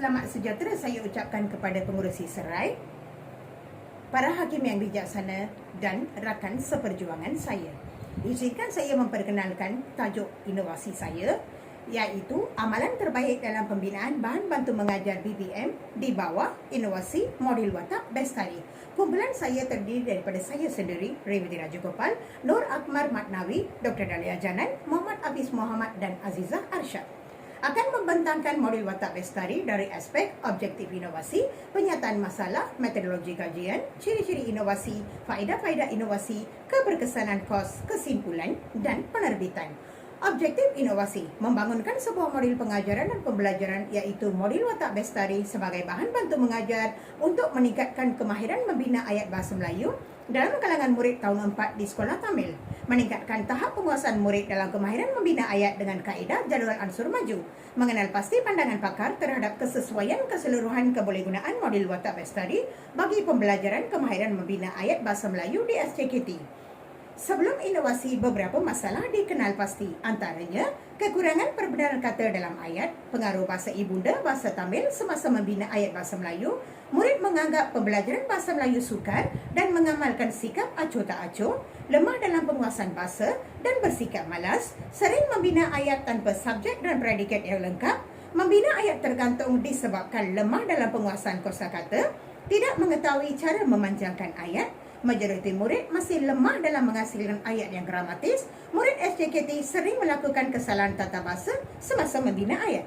Selamat sejahtera saya ucapkan kepada pengurusi serai, para hakim yang bijaksana dan rakan seperjuangan saya. Izinkan saya memperkenalkan tajuk inovasi saya, iaitu amalan terbaik dalam pembinaan bahan bantu mengajar BBM di bawah inovasi modul watak Bestari. Kumpulan saya terdiri daripada saya sendiri, Revati Rajagopal, Nur Akmal Matnawi, Dr. Dalia Janan, Muhammad Hafiz Muhammad dan Azizah Arsyad. Akan membentangkan modul watak Bestari dari aspek objektif inovasi, penyataan masalah, metodologi kajian, ciri-ciri inovasi, faedah-faedah inovasi, keberkesanan kos, kesimpulan dan penerbitan. Objektif inovasi membangunkan sebuah modul pengajaran dan pembelajaran iaitu modul watak Bestari sebagai bahan bantu mengajar untuk meningkatkan kemahiran membina ayat bahasa Melayu dalam kalangan murid tahun 4 di Sekolah Tamil, meningkatkan tahap penguasaan murid dalam kemahiran membina ayat dengan kaedah jadual ansur maju, mengenal pasti pandangan pakar terhadap kesesuaian keseluruhan kebolehgunaan modul watak Bestari bagi pembelajaran kemahiran membina ayat bahasa Melayu di SJKT. Sebelum inovasi, beberapa masalah dikenal pasti, antaranya kekurangan perbenaran kata dalam ayat, pengaruh bahasa ibunda bahasa Tamil semasa membina ayat bahasa Melayu, murid menganggap pembelajaran bahasa Melayu sukar dan mengamalkan sikap acuh tak acuh, lemah dalam penguasaan bahasa dan bersikap malas, sering membina ayat tanpa subjek dan predikat yang lengkap, membina ayat tergantung disebabkan lemah dalam penguasaan kosakata, tidak mengetahui cara memanjangkan ayat, majoriti murid masih lemah dalam menghasilkan ayat yang gramatis. Murid SJKT sering melakukan kesalahan tata bahasa semasa membina ayat.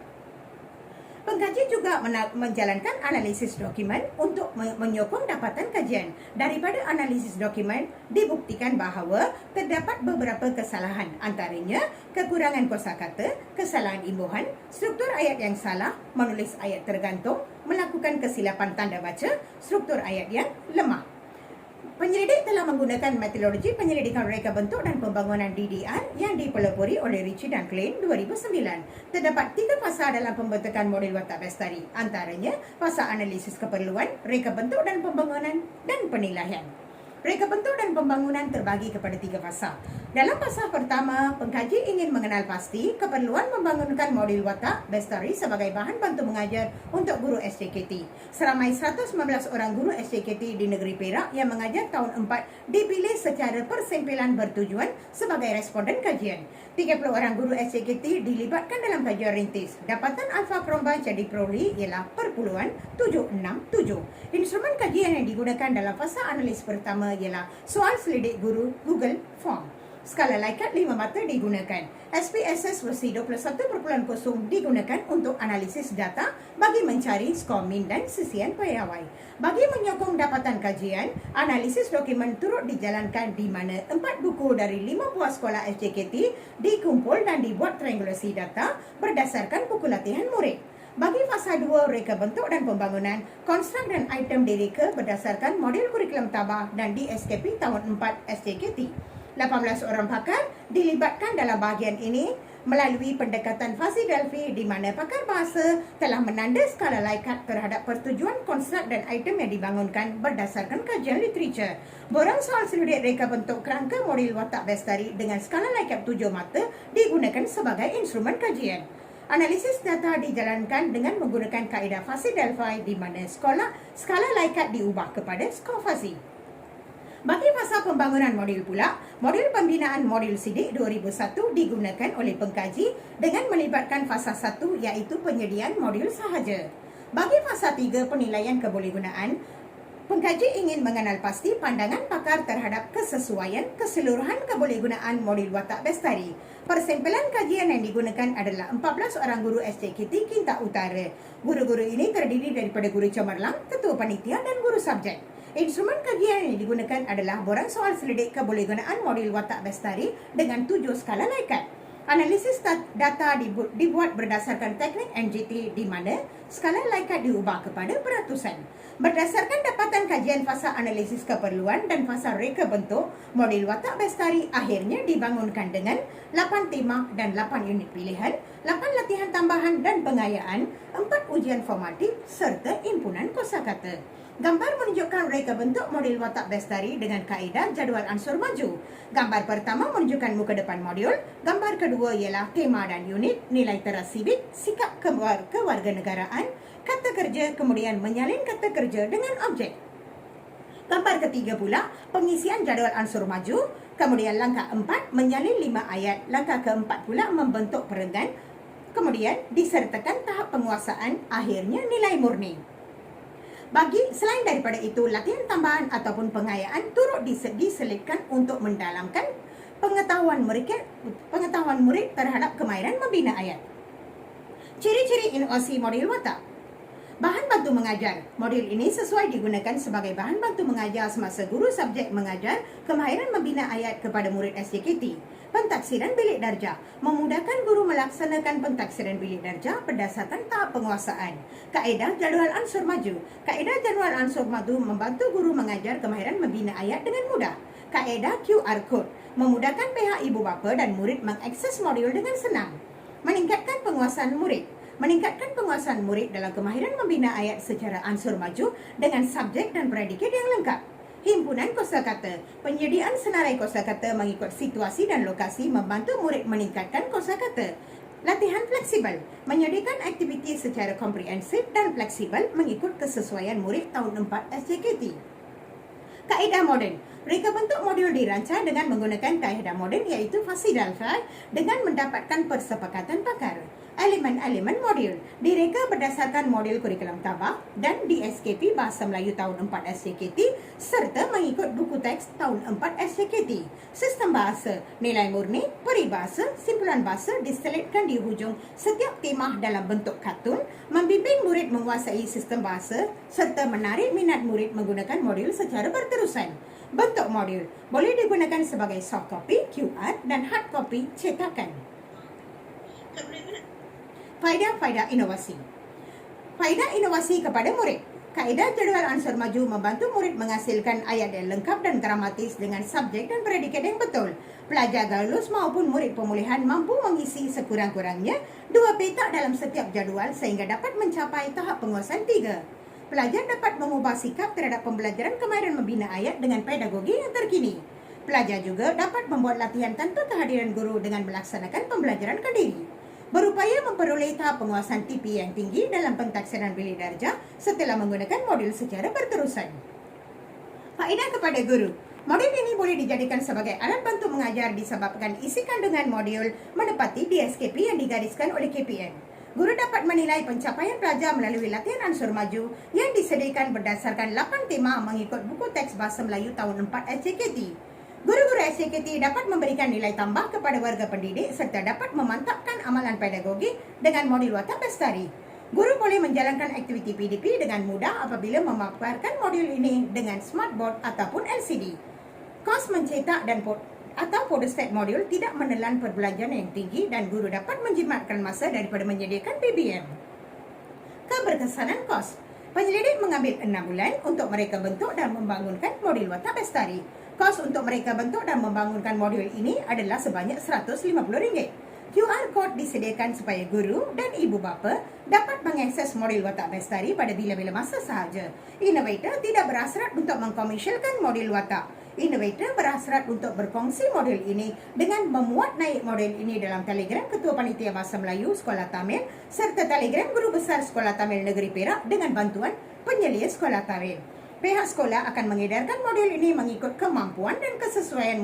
Pengkaji juga menjalankan analisis dokumen untuk menyokong dapatan kajian. Daripada analisis dokumen, dibuktikan bahawa terdapat beberapa kesalahan, antaranya kekurangan kosakata, kesalahan imbuhan, struktur ayat yang salah, menulis ayat tergantung, melakukan kesilapan tanda baca, struktur ayat yang lemah. Penyelidik telah menggunakan metodologi penyelidikan reka bentuk dan pembangunan DDR yang dipelopori oleh Ritchie dan Klein 2009. Terdapat 3 fasa dalam pembentukan model watak Bestari, antaranya fasa analisis keperluan, reka bentuk dan pembangunan, dan penilaian. Reka bentuk dan pembangunan terbagi kepada 3 fasa. Dalam fasa pertama, pengkaji ingin mengenal pasti keperluan membangunkan modul watak Bestari sebagai bahan bantu mengajar untuk guru SJKT. Seramai 119 orang guru SJKT di negeri Perak yang mengajar tahun 4 dipilih secara persempilan bertujuan sebagai responden kajian. 30 orang guru SJKT dilibatkan dalam kajian rintis. Dapatan alfa kromba jadi peroleh ialah perpuluhan 767. Instrumen kajian yang digunakan dalam fasa analisis pertama ialah soal selidik guru Google Form. Skala Likert 5 mata digunakan. SPSS versi 21.0 digunakan untuk analisis data bagi mencari skor min dan sisian pegawai. Bagi menyokong dapatan kajian, analisis dokumen turut dijalankan di mana 4 buku dari 5 buah sekolah SJKT dikumpul dan dibuat triangulasi data berdasarkan buku latihan murid. Bagi fasa 2, reka bentuk dan pembangunan, konstruk dan item direka berdasarkan model kurikulum tabah dan DSKP tahun 4 SJKT. 18 orang pakar dilibatkan dalam bahagian ini melalui pendekatan Fasi Delphi di mana pakar bahasa telah menanda skala Likert terhadap pertujuan konstruk dan item yang dibangunkan berdasarkan kajian literatur. Borang soal selidik reka bentuk kerangka model watak Bestari dengan skala Likert 7 mata digunakan sebagai instrumen kajian. Analisis data dijalankan dengan menggunakan kaedah Fasi Delphi di mana skala Likert diubah kepada skor Fasi. Bagi fasa pembangunan modul pula, modul pembinaan modul sidik 2001 digunakan oleh pengkaji dengan melibatkan fasa 1 iaitu penyediaan modul sahaja. Bagi fasa 3 penilaian kebolehgunaan, pengkaji ingin mengenal pasti pandangan pakar terhadap kesesuaian keseluruhan kebolehgunaan modul watak Bestari. Persempilan kajian yang digunakan adalah 14 orang guru SJKT Kinta Utara. Guru-guru ini terdiri daripada guru cemerlang, ketua panitia dan guru subjek. Instrumen kajian yang digunakan adalah borang soal selidik kebolehgunaan modul watak Bestari dengan 7 skala Likert. Analisis data dibuat berdasarkan teknik NGT di mana skala Likert diubah kepada peratusan. Berdasarkan dapatan kajian fasa analisis keperluan dan fasa reka bentuk, modul watak Bestari akhirnya dibangunkan dengan 8 tema dan 8 unit pilihan, 8 latihan tambahan dan pengayaan, 4 ujian formatif serta impunan kosakata. Gambar menunjukkan reka bentuk modul watak bestari dengan kaedah jadual ansur maju. Gambar pertama menunjukkan muka depan modul. Gambar kedua ialah tema dan unit, nilai teras sibik, sikap kewarganegaraan, kata kerja, kemudian menyalin kata kerja dengan objek. Gambar ketiga pula, pengisian jadual ansur maju. Kemudian langkah 4, menyalin 5 ayat. Langkah keempat pula, membentuk perenggan. Kemudian disertakan tahap penguasaan, akhirnya nilai murni. Selain daripada itu, latihan tambahan ataupun pengayaan turut diselipkan untuk mendalamkan pengetahuan murid terhadap kemahiran membina ayat. Ciri-ciri inovasi modul watak. Bahan bantu mengajar. Modul ini sesuai digunakan sebagai bahan bantu mengajar semasa guru subjek mengajar kemahiran membina ayat kepada murid SJKT. Pentaksiran bilik darjah. Memudahkan guru melaksanakan pentaksiran bilik darjah berdasarkan tahap penguasaan. Kaedah jadual ansur maju. Kaedah jadual ansur maju membantu guru mengajar kemahiran membina ayat dengan mudah. Kaedah QR Code. Memudahkan pihak ibu bapa dan murid mengakses modul dengan senang. Meningkatkan penguasaan murid. Meningkatkan penguasaan murid dalam kemahiran membina ayat secara ansur maju dengan subjek dan predikat yang lengkap. Himpunan kosakata. Penyediaan senarai kosakata mengikut situasi dan lokasi membantu murid meningkatkan kosakata. Latihan fleksibel. Menyediakan aktiviti secara komprehensif dan fleksibel mengikut kesesuaian murid tahun 4 SJKT. Kaedah moden. Reka bentuk modul dirancang dengan menggunakan kaedah moden iaitu Fasidalfa dengan mendapatkan persepakatan pakar. Elemen-elemen modul direka berdasarkan model kurikulum tabah dan DSKP Bahasa Melayu tahun 4 SJKT serta mengikut buku teks tahun 4 SJKT. Sistem bahasa, nilai murni, peribahasa, simpulan bahasa diselitkan di hujung setiap temah dalam bentuk kartun, membimbing murid menguasai sistem bahasa serta menarik minat murid menggunakan modul secara berterusan. Bentuk modul boleh digunakan sebagai soft copy, QR dan hard copy cetakan. Faedah-faedah inovasi. Faedah inovasi kepada murid. Kaedah jadual ansur maju membantu murid menghasilkan ayat yang lengkap dan gramatis dengan subjek dan predikat yang betul. Pelajar galus maupun murid pemulihan mampu mengisi sekurang-kurangnya 2 petak dalam setiap jadual sehingga dapat mencapai tahap penguasaan 3. Pelajar dapat mengubah sikap terhadap pembelajaran kemahiran membina ayat dengan pedagogi yang terkini. Pelajar juga dapat membuat latihan tanpa kehadiran guru dengan melaksanakan pembelajaran kendiri. Berupaya memperoleh tahap penguasaan TP yang tinggi dalam pentaksiran bilik darjah setelah menggunakan modul secara berterusan. Faedah kepada guru. Modul ini boleh dijadikan sebagai alat bantu mengajar disebabkan isi kandungan modul menepati DSKP yang digariskan oleh KPM. Guru dapat menilai pencapaian pelajar melalui latihan ansur maju yang disediakan berdasarkan 8 tema mengikut buku teks Bahasa Melayu tahun 4 SJKT. Guru-guru SJKT dapat memberikan nilai tambah kepada warga pendidik serta dapat memantapkan amalan pedagogi dengan modul watak bestari. Guru boleh menjalankan aktiviti PDP dengan mudah apabila memaparkan modul ini dengan smartboard ataupun LCD. Kos mencetak atau photostat modul tidak menelan perbelanjaan yang tinggi dan guru dapat menjimatkan masa daripada menyediakan BBM. Keberkesanan kos. Penyelidik mengambil 6 bulan untuk mereka bentuk dan membangunkan modul watak bestari. Kos untuk mereka bentuk dan membangunkan modul ini adalah sebanyak RM150. QR Code disediakan supaya guru dan ibu bapa dapat mengakses modul watak bestari pada bila-bila masa sahaja. Innovator tidak berhasrat untuk mengkomersialkan modul watak. Innovator berhasrat untuk berkongsi modul ini dengan memuat naik modul ini dalam Telegram Ketua Panitia Bahasa Melayu Sekolah Tamil serta Telegram Guru Besar Sekolah Tamil Negeri Perak dengan bantuan penyelia Sekolah Tamil. Pihak sekolah akan mengedarkan modul ini mengikut kemampuan dan kesesuaian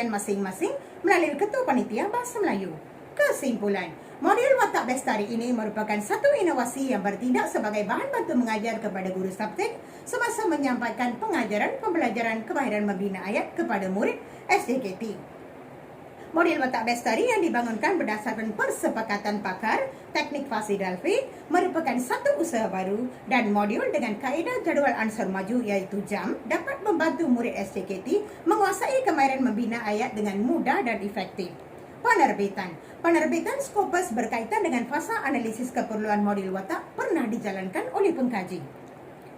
masing-masing melalui Ketua Panitia Bahasa Melayu. Kesimpulan, modul watak bestari ini merupakan satu inovasi yang bertindak sebagai bahan bantu mengajar kepada guru subjek semasa menyampaikan pengajaran pembelajaran kemahiran membina ayat kepada murid SJKT. Modul watak bestari yang dibangunkan berdasarkan persepakatan pakar teknik Fasidalfi merupakan satu usaha baru dan modul dengan kaedah jadual ansur maju iaitu JAM dapat membantu murid SJKT menguasai kemahiran membina ayat dengan mudah dan efektif. Penerbitan Skopus berkaitan dengan fasa analisis keperluan modul watak pernah dijalankan oleh pengkaji.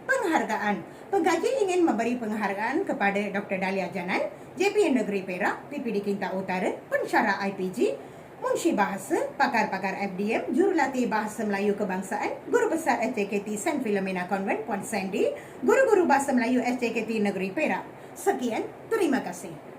Penghargaan. Pengkaji ingin memberi penghargaan kepada Dr. Dahlia Janan, JPN Negeri Perak, PPD Kinta Utara, pensyarah IPG, Munshi Bahasa, pakar-pakar FDM, Jurulatih Bahasa Melayu Kebangsaan, Guru Besar SJKT San Filomena Convent Puan Sandy, Guru-Guru Bahasa Melayu SJKT Negeri Perak. Sekian, terima kasih.